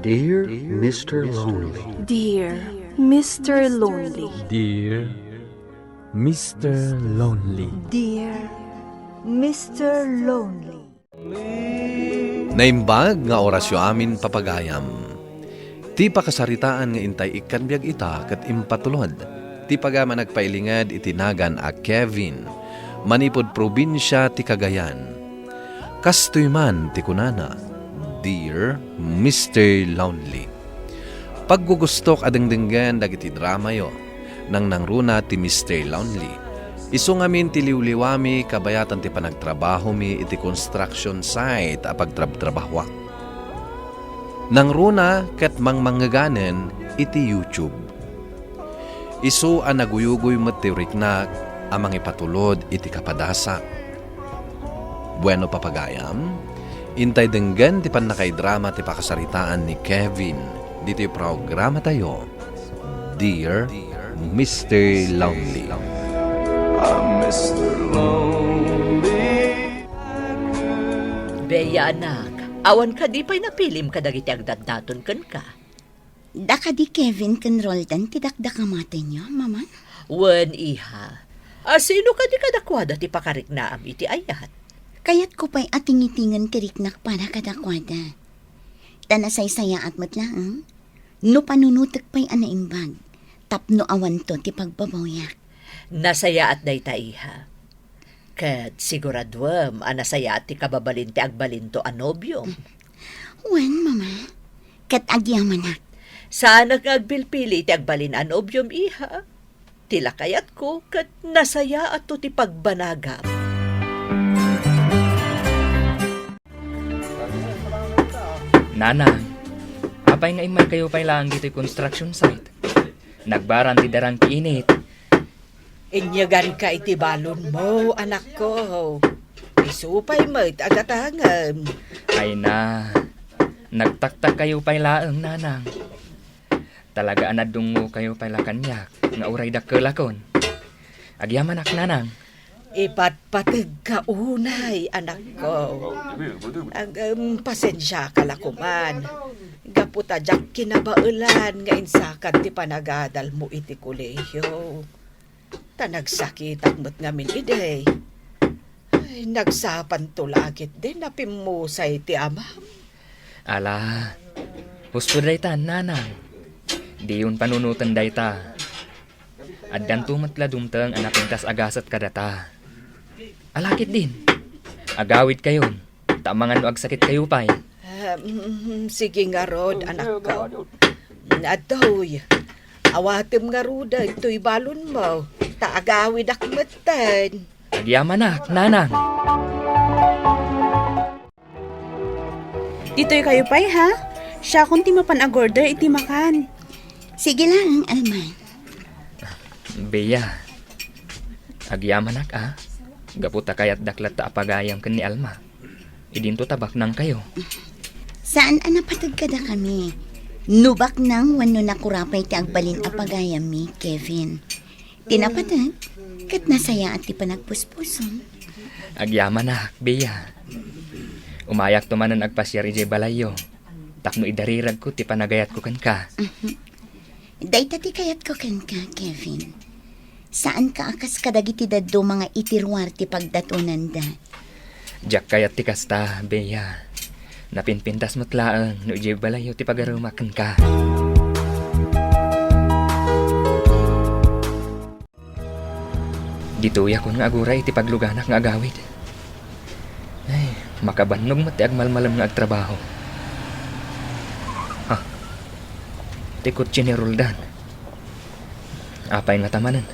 Dear Mr. Lonely. Dear Mr. Lonely. Dear Mr. Lonely. Dear Mr. Lonely. Naimbag nga orasyo amin papagayam. Ti pakasaritaan nga intay ikan biyag ita kat impatulod. Ti pagama nagpailingad itinagan a Kevin. Manipod probinsya ti Cagayan. Kastoy man ti kunana. Dear Mr. Lonely. Paggugustok adengdenggan dagiti drama yo. Nang nangruna ti Mr. Lonely. Isu ngamin ti liwliwami kabayatan ti panagtrabaho mi iti construction site a pagtrabtrabahwa. Nangruna ket mangmanggaganen iti YouTube. Isu a naguyugoy met ti riknak amang ipatulod iti kapadasa. Bueno papagayam, intay denggan ti panakay-drama ti pakasaritaan ni Kevin dito yung programa tayo. Dear Mr. Lonely. Mr. Lonely. Beya anak, awan ka di pa'y napilim ka dagiti agdaddaton ken ka. Daka di Kevin ken Roldan ti dakdak matay niyo, mama? Wen iha. Sino ka di kadakwada ti pakarik na am iti ayat? Kayat ko pa'y ating-itingan tiriknak para kadakwada. Tanasay-saya at matlaang, no panunutek pa'y anaimbag, tapno awan to ti pagbabawyak. Nasaya at dayta iha. Ket siguradwem anasaya at ti kababalin ti agbalin to anobyom. Wen, mama? Kat agyaman. Sana nga agbilpili ti agbalin anobyom iha. Tila kayat ko ket nasaya at to ti pagbanagam. Nanay, apay nga imay kayo pay lang dito'y construction site. Nagbaran ti daran ti init. Inyagan ka iti balon mo, anak ko. Isupay mo't agatangan. Ay na, nagtaktak kayo pay laeng nanang. Talaga anadungo kayo pay lakanyak, nga uray dakkelakon. Agyaman ak nanang. Ipatpatag ka unay, anak ko. Ang pasensya ka lakuman. Gaputa jak kinabaulan nga insakat ti panagadal mo iti kolehiyo. Tanagsakit akmat ngamin ide. Ay, nagsapan tulagit din na pimusay ti amam. Ala, husto dayta nanang. Di yun panunutan dayta. Addan tumatla dumtang anapintas agasat kadata. Alakit din. Agawid kayon. Tamangan no agsakit kayo pa'y. Sige nga rod, anak ko. Adoy, awatim nga ruda ito'y balon mo. Taagawid akmatan. Agyaman ak, nanang. Dito'y kayo pa'y ha? Siya kung ti mapan-agorder iti makan. Sige lang, Alman. Beya. Agyaman ak ah. Gaputa kayat daklat ta apagayam ken ni Alma. Idinto tabak nang kayo. Saan anapatag kada kami? Nubak nang wano nakurapay ti agbalin apagayam mi, Kevin. Tinapatag, kat nasaya at ti panagpuspuson. Agyaman ak, Beya. Umayak to manan agpasyar ije balayo. Tapno idarirag ko ti panagayat ko ken ka. Dayta ti kayat ko ken ka, Kevin. Saan ka akas kadagiti daddo mga itirwar ti pagdatunan da? Jak kayat ti kasta, Beya. Napinpintas matlaang no ije balayo ti pagarumaken ka. Ditoy ako nga aguray ti pagluganak nga agawid. Ay, makabannog mo ti agmalmalam nga agtrabaho. Ti kutsi ni Roldan. Apay nga tamanan.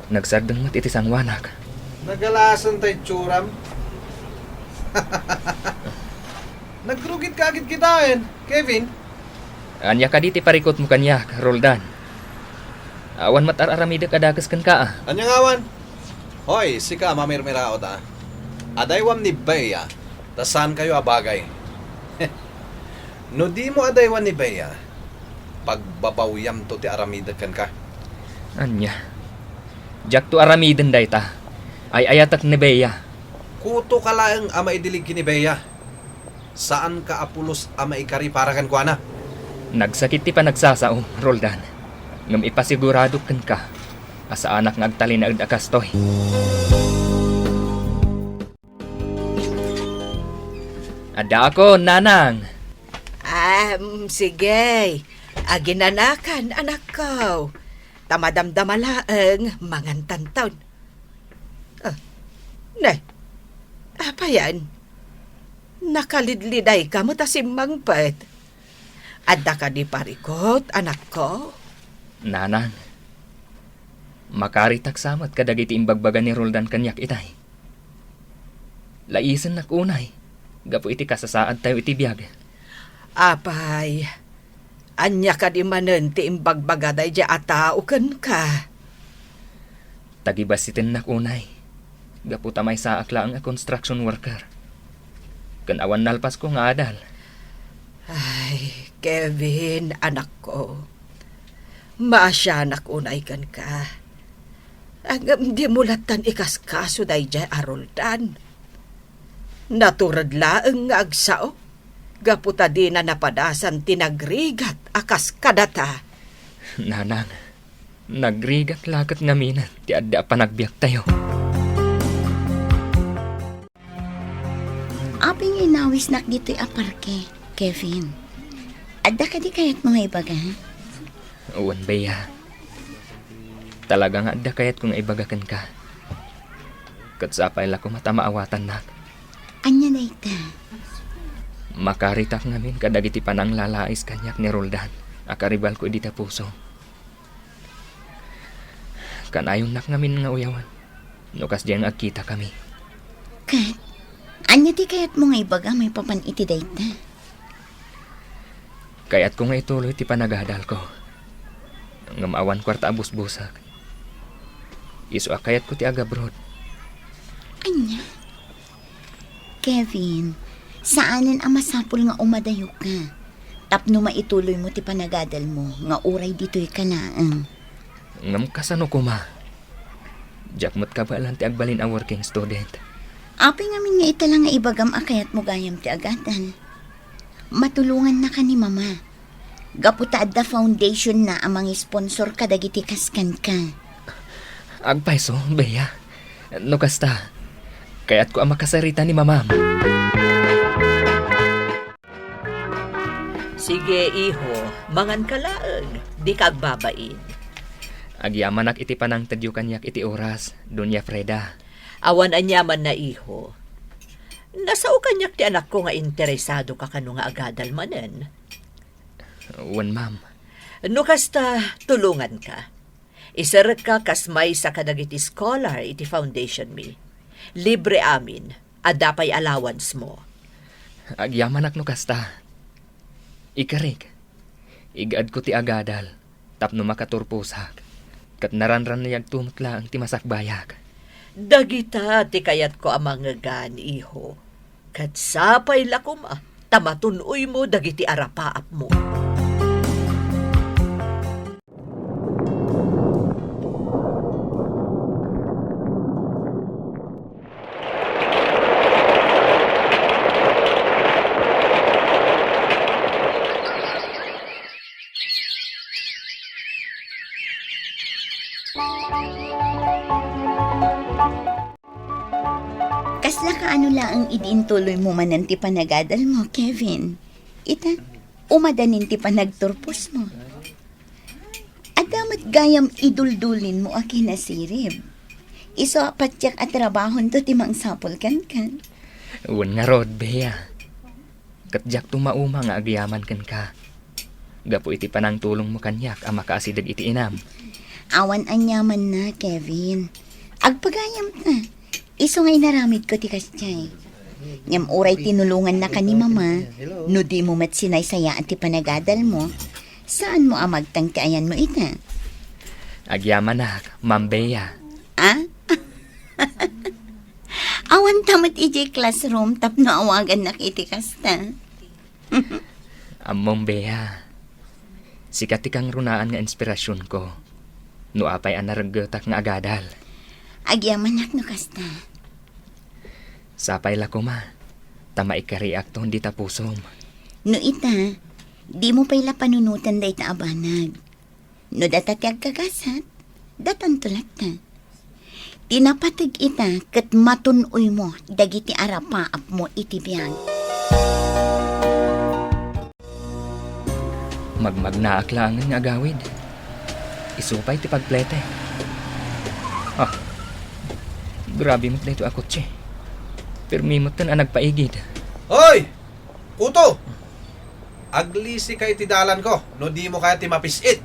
Nagsagdang mat iti sangwanak. Nagalasan tayo tsuram. Nagrugit ka agad kitain, Kevin. Anya ka diti parikot mo kanyak, Roldan. Awan mat araramida kadakas kan ka ah. Anyang awan? Hoy, sika mamirmiraot ah. Adaywam ni Beya, tasan kayo abagay. No di mo adaywan ni Beya, pagbabawyam to ti aramida kan ka. Anya? Jak to aramidan dayta. Ay ayatak ni Beya. Kuto ka laeng ama idilig kini Beya. Saan ka apulos ama ikari para kan kuana? Nagsakit ti pa nagsasaom, Roldan. Ngam ipasigurado kan ka. Asa anak nga agtali na akastoy. Ada ako, nanang. Sige. Aginanakan, anak ko. Tamadamdamalaang mangantantaw. Nay, apa yan? Nakalidliday ka mo tasimang pet. Adda ka di parikot, anak ko? Nanang. Makaritak samat kadagiti imbagbagan ni Roldan kanyak itay. Laisan nak unay. Gapo iti kasasaad tayo iti biyag. Apay, anya ka di manen ti imbagbagaday di atauken ka. Tagibasitin nak unay. Gapo tamay sa akla ang construction worker. Kanawan nalpas ko nga adal. Ay, Kevin, anak ko. Maasya nak unay kan ka. Ang di mulatan ikaskaso day di aroldan. Naturad laeng nga agsao. Gaputa di na napadasan tinagrigat akas kadata. Nanang, nagrigat lakat ngamin ti adda panagbiyak tayo. Aping inawis nak dito'y aparke, Kevin. Adda ka di kayat mga ibaga? Uwan baya. Talagang adda kayat kung ibagakan ka. Katsapay la ko matamaawatan nak. Anya na ita? Makaritak ngamin kadagiti panang lalais kanyak ni Roldan. Akaribal ko di puso. Kanayon nak ngamin nga uyawan. Nukas diyang agkita kami. Kat, anya di kayat mga ibaga may papan iti dayta? Kaya't ko nga ituloy ti panagadal ko. Ngamawan kwarta abus-busak. Isu akayat ko ti agabrod. Anya? Kevin, saanin ang masapul nga umadayo ka? Tapno maituloy mo ti panagadal mo, nga uray dito'y kanaang. Ngam kasano ko ma? Jakmot ka ba lang ti agbalin a working student? Api ngamin nga ita lang nga ibagam akayat mo gayam ti agadan. Matulungan na ka ni mama. Gaputa adda foundation na amang sponsor kadagiti kaskan ka. Agpaiso, Bea. No kasta. Kaya't ko ang makasarita ni mamam. Sige, iho, mangan ka laeng, di ka agbabain. Agyamanak iti panang tadyo kanyak iti oras, Doña Freda. Awan anyaman na iho. Nasao kanyak ti anak ko nga interesado ka kano nga agadal manen. Wan, ma'am. No kasta, tulungan ka. Isarag ka kasmay sa kadagiti scholar iti foundation mi. Libre amin, adapay allowance mo. Agyamanak no kasta. Ikarik. Igad ko ti agadal, tapno makaturpusak. Kat naranran na yagtumutla ang timasakbayak. Dagita ti kayat ko amang ngagan, iho. Kat sapay lakuma, tamatunoy mo dagiti arapaap mo. Kasla ka ano lang ang idiintuloy mo manan ti panagadal mo, Kevin. Ita, umadanin ti panagturpos mo. Adamat gayam iduldulin mo a kinasirib. Iso apatyak at trabahon to ti mangsapol kan. Wan nga rod, Bea. Katjak tumauma nga agyaman kan ka. Gapo iti panang tulong mo kanyak ang makaasidag iti inam. Awan anyaman na, Kevin. Agpagayam na. Iso nga inaramid ko ti kasyay. Ngam oray tinulungan na ka ni mama. No di mo mat sinaysayaan ti panagadal mo. Saan mo amagtang kaayan mo ita? Agyaman na, Ma'am Bea. Ah? Awan tamat iji classroom tapno awagan na kiti kasta. Among Bea. Sikat kang runaan nga inspirasyon ko. No apay anaragatak nga agadal. Agyaman no kasta. Sapay la ko ma. Tama ikariak to hindi tapusom. No ita, di mo pa'y panunutan day ta abanag. No datatiyag kagasat, datan tulat ta. Tinapatag ita kat matunoy mo dagiti arapaap mo itibiyag. Magmagnaaklangan nga agawid. Isupay ti pagplete. Grabe mo't na ito akot siya. Permimot na nagpaigid. Hoy! Kuto! Aglisi kay tidalan ko, no di mo kaya ti mapisit.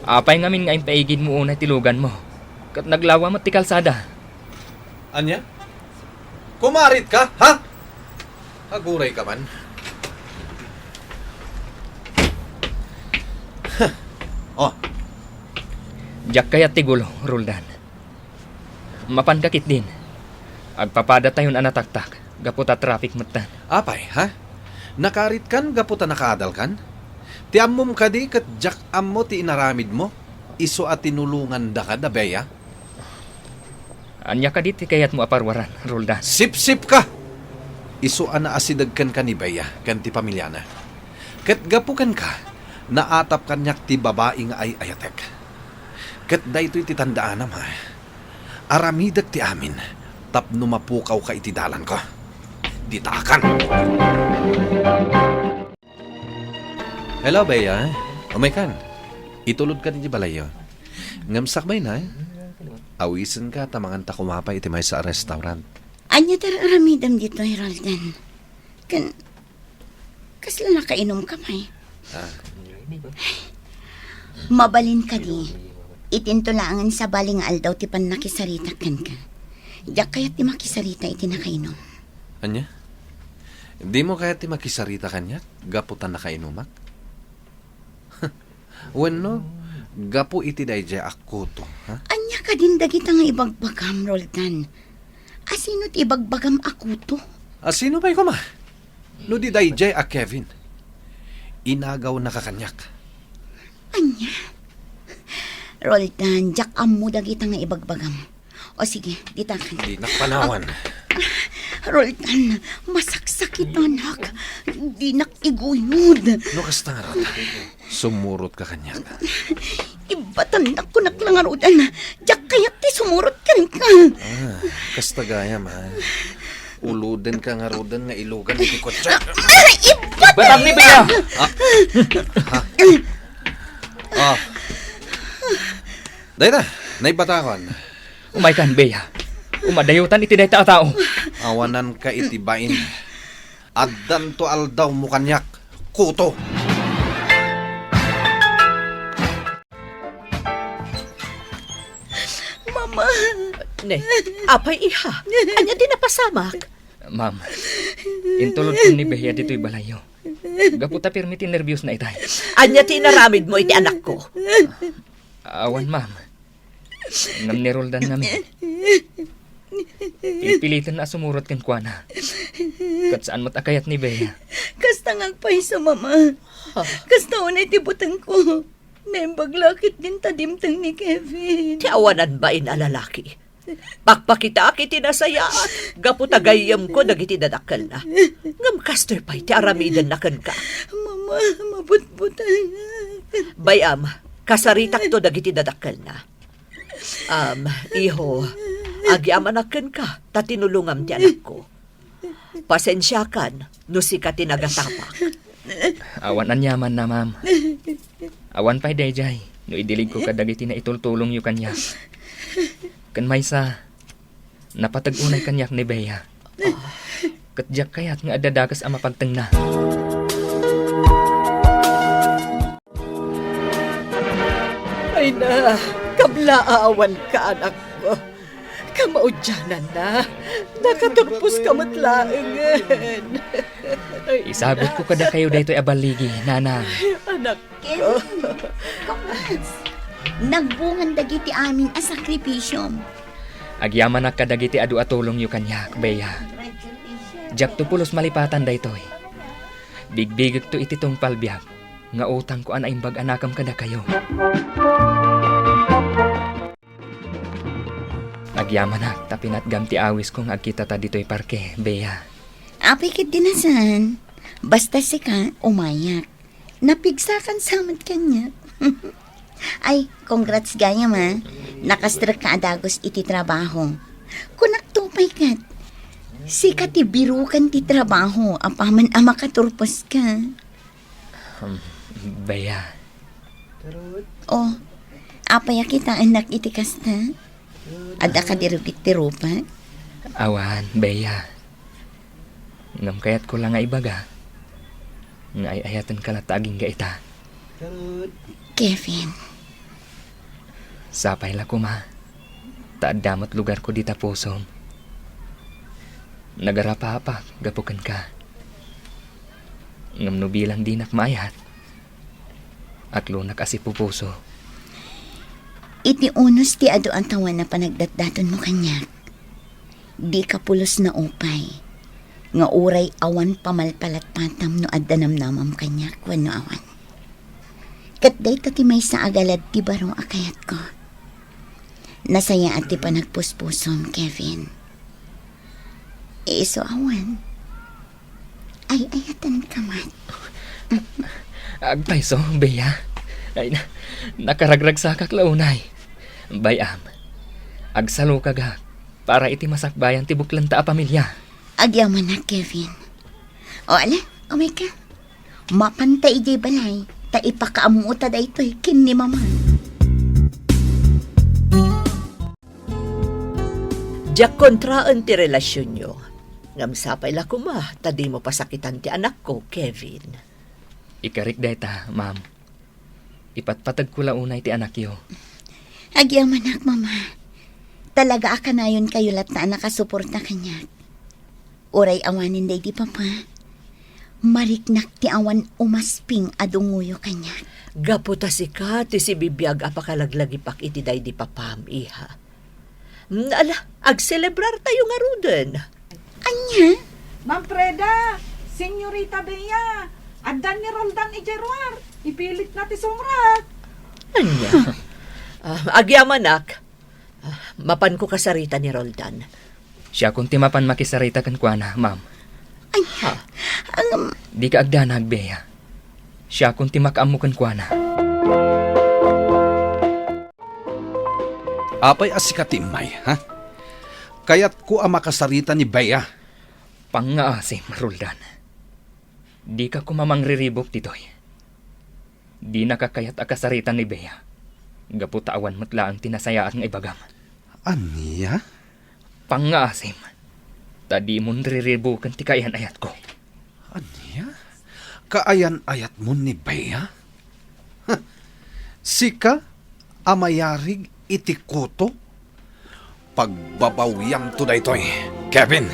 Apay ngamin nga impaigid mo una tilugan mo. Kat naglawa mo ti kalsada. Anya? Kumarit ka, ha? Haguray ka man. Oh, Diyak kaya tigulo, Roldan. Mapandakit din. Agpapada tayon anataktak. Gaputa traffic matan. Apay, ha? Nakarit kan, gaputa nakaadal kan? Ti ammom ka di, kat jak ammo ti inaramid mo? Iso at tinulungan da ka da, beya? Anya ka di ti kayat mo aparwaran, Roldan. Sip-sip ka! Iso ana asidagkan ka ni beya, kan ti pamilyana. Kat gapukan ka, naatap kanyak ti babae nga ay ayatek. Kat daytoy ti tandaanam, ha? Aramidag ti amin, tapno mapukaw ka itidalan ko. Ditakan! Hello, Bea. Umaykan. Itulod ka din di balayo. Ngamsakbay na, awisan ka tamangan ta kumapay iti may sa restaurant. Anya aramidam dito, Roldan. Kasla nakainom ka may. Mabalin ka di. Itintulangan sa baling aldaw ti pan nakisarita kan ka. Diyak kaya ti makisarita iti nakainom. Anya? Di mo kaya ti makisarita kanyak? Gaputan nakainumak? Bueno, gapu iti dayjay ako to, ha? Anya ka din dagita nga ibagbagam, Roldan. Asino't ibagbagam ako to? Sino ba'y kuma? No di dayjay a Kevin. Inagaw na kakanyak. Anya? Roldan, jak ammo dagita nga ibagbagam. O sige, ditakan. Di nakpanawan. Roldan, masaksakit anak. Di nakiguyod. No kastarat, sumurot ka kanyak. Ibatan na ko naklangarudan. Jak kayak ti sumurot kan ka. Kastagayam, ha? Uluden ka nga rodan nga ilugan iti kotsa. Batang ni Bea! Dayta, naibatakon. Umaykan, Bea. Umadayutan iti dayta a tao. Awanan ka itibain. Addan to aldaw mo kanyak. Kuto. Mama. Ne, apay iha. Anya din napasamak. Ma'am, intulod ko ni Bea dito'y balayo. Gaputa permitin nervyos na itay. Anya tinaramid mo iti anak ko. Awan, ma'am. Ngam ni Roldan namin. Pipilitan na sumurot kan kuana. Kat saan mo't akayat ni Bea. Kasta ngagpahisa, mama. Kasta unay tibutan ko. Naibaglakit din tadimtang ni Kevin. Ti awanan ba inalalaki? Pakpakita kiti nasayat. Gaputagayam ko dagiti dadakkel na. Ngam caster pa'y ti aramidan na kan ka. Mama, mabutbutan. Bayam, kasaritak to dagiti dadakkel na. Iho, agiamanaken ka, tatinulungam ti anak ko. Pasensyakan, no si ka tinagatapak. Awan anyaman na, ma'am. Awan pa'y dayjay. No idilig ko kadagiti na itultulong yu kanya. Kan may sa napatag-unay kanyak ni Bea. Katjak kayat nga adadagas ang mapagtang na. Ay na, kablaawan ka anak ko. Kamaudyanan na. Nakaturpos ka matlaangan. Isagot ko kada kayo daytoy abaligi, nanang. Anak ko. Kevin, congrats. Nagbungan dagiti amin a sakripisyo. Agyaman na kadagiti adu atulong yu kanyak, Bea. Jak to pulos malipatan daytoy. Bigbigig to iti tong palbiyak. Nga utang ko ana imbag anakam kada kayo. Agyaman na tapinat gamti awis kong agkita ta ditoy parke, Bea. Apikit dinasan. Basta si ka, umayak. Napigsakan samad kanya. Ay, congrats gaya ma. Nakastrag ka adagos iti trabaho. Kunak tupay kat. Si ti birukan ti trabaho. Apaman ama katurpos ka. Bea, Oh, apaya kita anak iti kasta. Ada ka dirugit ti rupa. awan, Bea. Ngam kayat ko lang nga ibaga. Nga ay ayatan ka lataging ga ita. Kevin, Sapay la ko ma. Taadamat lugar ko dita pusom. Nagarapa-apa, gapukan ka. Ngam no bilang di nakmayat. Aklo na kasi pupuso. iti unos ti ado ang tawan na panagdatdaton mo kanyak. Di ka pulos na upay. Nga uray awan pamalpalat patam no addanamnamam kanyak wano awan. Katday tati may sa agalad ti barong akayat ko. Nasaya at ti panagpuspusom, Kevin. Iso awan. Ay ayatan kamat. Agpaiso, Bea. Ay, nakaragrag sa kaklaunay. Bayam, agsalo kaga para iti masakbayan ti buklan ta a pamilya. Agyaman na, Kevin. O ala, umay ka. Mapantay di balay. Ta ipakaamuta da ito'y kin ni mama. Diyak kontraan ti relasyon nyo. Ngamsapay la kuma, tadi mo pasakitan ti anak ko, Kevin. Ikarik dayta, ma'am. Ipatpatag ko launay ti anak yo. Agyaman nak, mama. Talaga aka na yun kayo lat na nakasuporta kanya. Uray awanin day di papa. Mariknak ti awan umasping adunguyo kanya. Gaputa si ka, ti si bibiyag apakalaglagipak iti day di papam, iha. Ala, agselebrar tayo nga ruden. Anya? Ma'am Freda, Senyorita Bea, addan ni Roldan i Jeruar, ipilit na ti sumrat. Anya? Agyamanak, mapan ko kasarita ni Roldan. Siya kung timapan makisarita kan kuana, ma'am. Anya? Di ka agdanag, Bea. Siya kung timakam mo kan kuana. Apay asikatimay, ha? Kaya't ko ang makasarita ni Bea. Pangaasim, Roldan. Di ka kumamangriribok titoy. Di nakakayat akasarita ni Bea. Gaputawan matla ang tinasayaan ng ibagam. Aniya? Pangaasim. Tadi mo nriribukan ti kayan-ayat ko. Aniya? Kaayan-ayat mo ni Bea? Sika, amayarig iti koto? Pagbabawyang to daytoy, Kevin.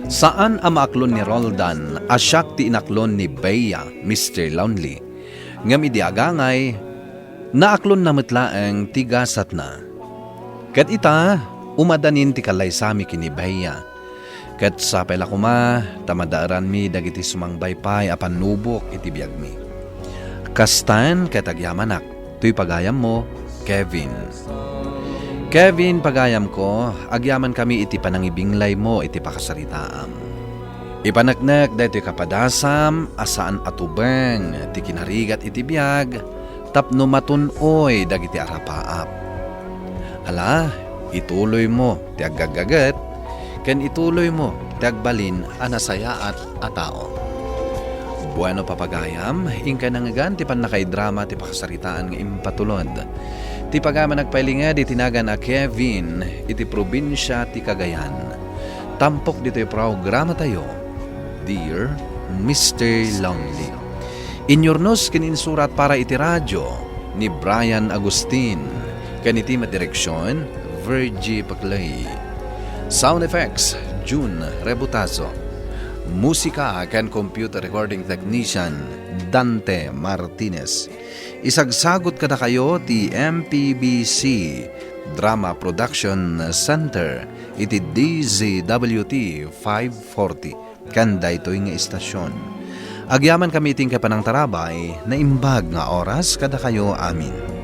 Saan amaaklon ni Roldan asyak ti inaklon ni Bea, Mr. Lonely? Ngam idiagangay, naaklon na matlaang tigasat na. Kat ita, umadanin ti kalaysami kini Bea. Kat sapay la kuma, tamadaaran mi dagiti sumangbaypay apan nubok iti biyag mi. Kastan kat agyamanak, tuy pagayam mo, Kevin. Kevin, pagayam ko, agyaman kami iti panangibinglay mo iti pakasaritaam. Ipanaknak dahito kapadasam, asaan atubeng, ti kinarigat iti biyag, tapno matunoy dagiti arapaap. Ala, ituloy mo, ti aggagagat, ken ituloy mo, ti agbalin, anasayaat a tao. Bueno papagayam, ingka nangagan ti panakaidrama ti pakasaritaan nga impatulod. Ti pagama nagpailingad itinagan a Kevin iti probinsya ti Cagayan. Tampok dito yung programa tayo, Dear Mr. Lonely. Inyornos kininsurat para iti radyo ni Brian Agustin. Kaniti madireksyon, Virgie Paclay. Sound effects, June Rebutazo. Musika kan computer recording technician, Dante Martinez. Isagsagot kada kayo ti MPBC Drama Production Center iti DZWT 540 kanda ito nga istasyon. Agyaman kami iting kapanang tarabay na imbag nga oras kada kayo amin.